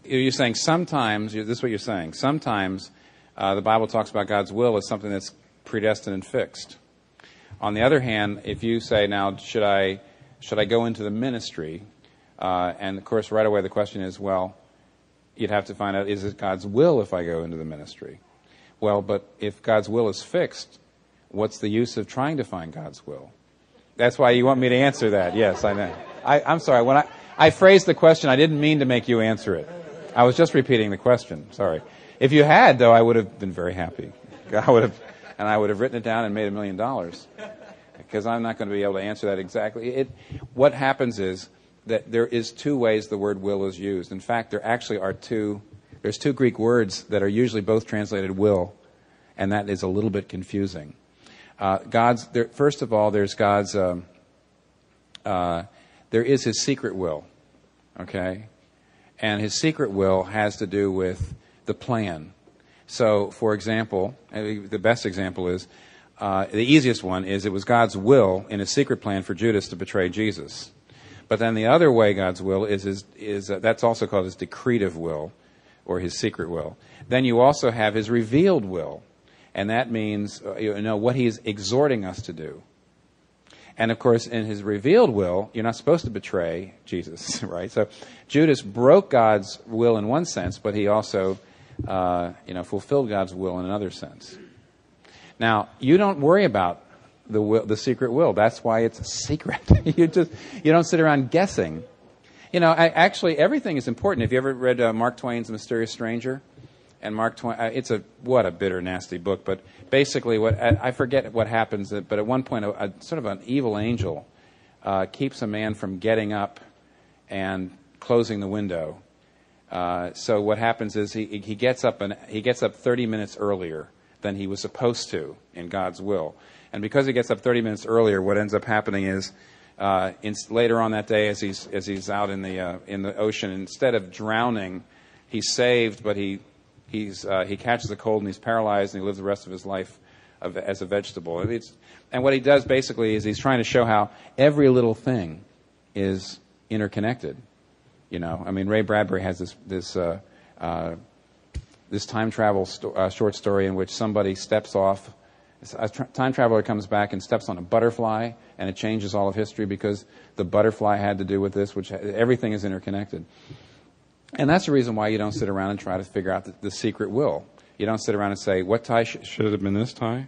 You're saying sometimes, this is what you're saying, sometimes the Bible talks about God's will as something that's predestined and fixed. On the other hand, if you say, now, should I go into the ministry? And, of course, right away the question is, well, you'd have to find out, is it God's will if I go into the ministry? Well, but if God's will is fixed, what's the use of trying to find God's will? That's why you want me to answer that. Yes, I know. I'm sorry. When I phrased the question, I didn't mean to make you answer it. I was just repeating the question. Sorry. If you had, though, I would have been very happy. I would have written it down and made $1 million. Because I'm not going to be able to answer that exactly. What happens is that there is two ways the word will is used. In fact, there actually are there's two Greek words that are usually both translated will, and that is a little bit confusing. First of all, there's God's, there is His secret will, okay? And His secret will has to do with the plan. So, for example, the best example is, the easiest one is it was God's will in His secret plan for Judas to betray Jesus. But then the other way God's will is that's also called His decretive will, or His secret will. Then you also have His revealed will, and that means what He is exhorting us to do. And of course, in His revealed will, you're not supposed to betray Jesus, right? So Judas broke God's will in one sense, but he also fulfilled God's will in another sense. Now, you don't worry about the secret will. That's why it's a secret. You don't sit around guessing. Actually, everything is important. Have you ever read Mark Twain's The Mysterious Stranger? And Mark Twain, what a bitter, nasty book. But basically, I forget what happens. But at one point, sort of an evil angel keeps a man from getting up and closing the window. So what happens is he gets up 30 minutes earlier than he was supposed to in God's will. And because he gets up 30 minutes earlier, what ends up happening is later on that day, as he's out in the ocean, instead of drowning, he's saved, but he catches a cold and he's paralyzed and he lives the rest of his life as a vegetable. And what he does basically is he's trying to show how every little thing is interconnected. Ray Bradbury has this time travel short story in which somebody steps off. A time traveler comes back and steps on a butterfly, and it changes all of history because the butterfly had to do with this, which everything is interconnected. And that's the reason why you don't sit around and try to figure out the secret will. You don't sit around and say, what tie should it have been this tie?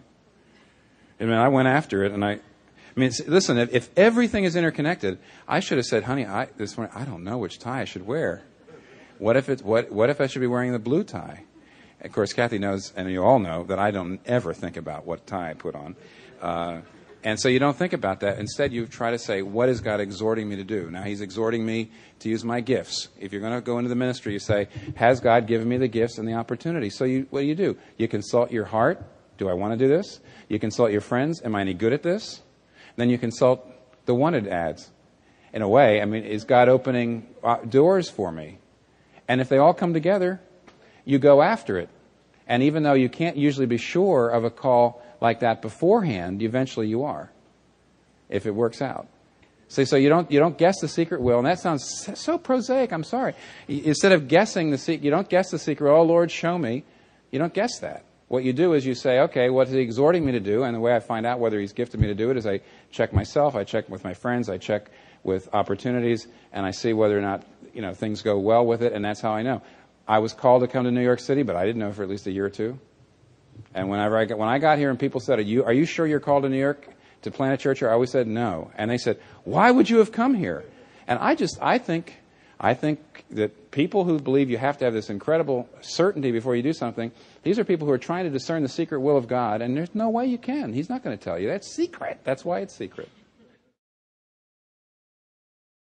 I went after it, and listen, if everything is interconnected, I should have said, honey, this morning, I don't know which tie I should wear. What if I should be wearing the blue tie? Of course, Kathy knows, and you all know, that I don't ever think about what tie I put on. And so you don't think about that. Instead, you try to say, what is God exhorting me to do? Now, He's exhorting me to use my gifts. If you're going to go into the ministry, you say, has God given me the gifts and the opportunity? So what do? You consult your heart. Do I want to do this? You consult your friends. Am I any good at this? Then you consult the wanted ads. In a way, is God opening doors for me? And if they all come together, you go after it. And even though you can't usually be sure of a call like that beforehand, eventually you are, if it works out. So you don't guess the secret will, and that sounds so prosaic. I'm sorry. Instead of guessing the secret, you don't guess the secret. Oh Lord, show me. You don't guess that. What you do is you say, okay, what is He exhorting me to do? And the way I find out whether He's gifted me to do it is I check myself, I check with my friends, I check with opportunities, and I see whether or not things go well with it, and that's how I know. I was called to come to New York City, but I didn't know for at least a year or two. And when I got here and people said, are you sure you're called to New York to plant a church here? I always said no. And they said, why would you have come here? And I think that people who believe you have to have this incredible certainty before you do something, these are people who are trying to discern the secret will of God, and there's no way you can. He's not going to tell you. That's secret. That's why it's secret.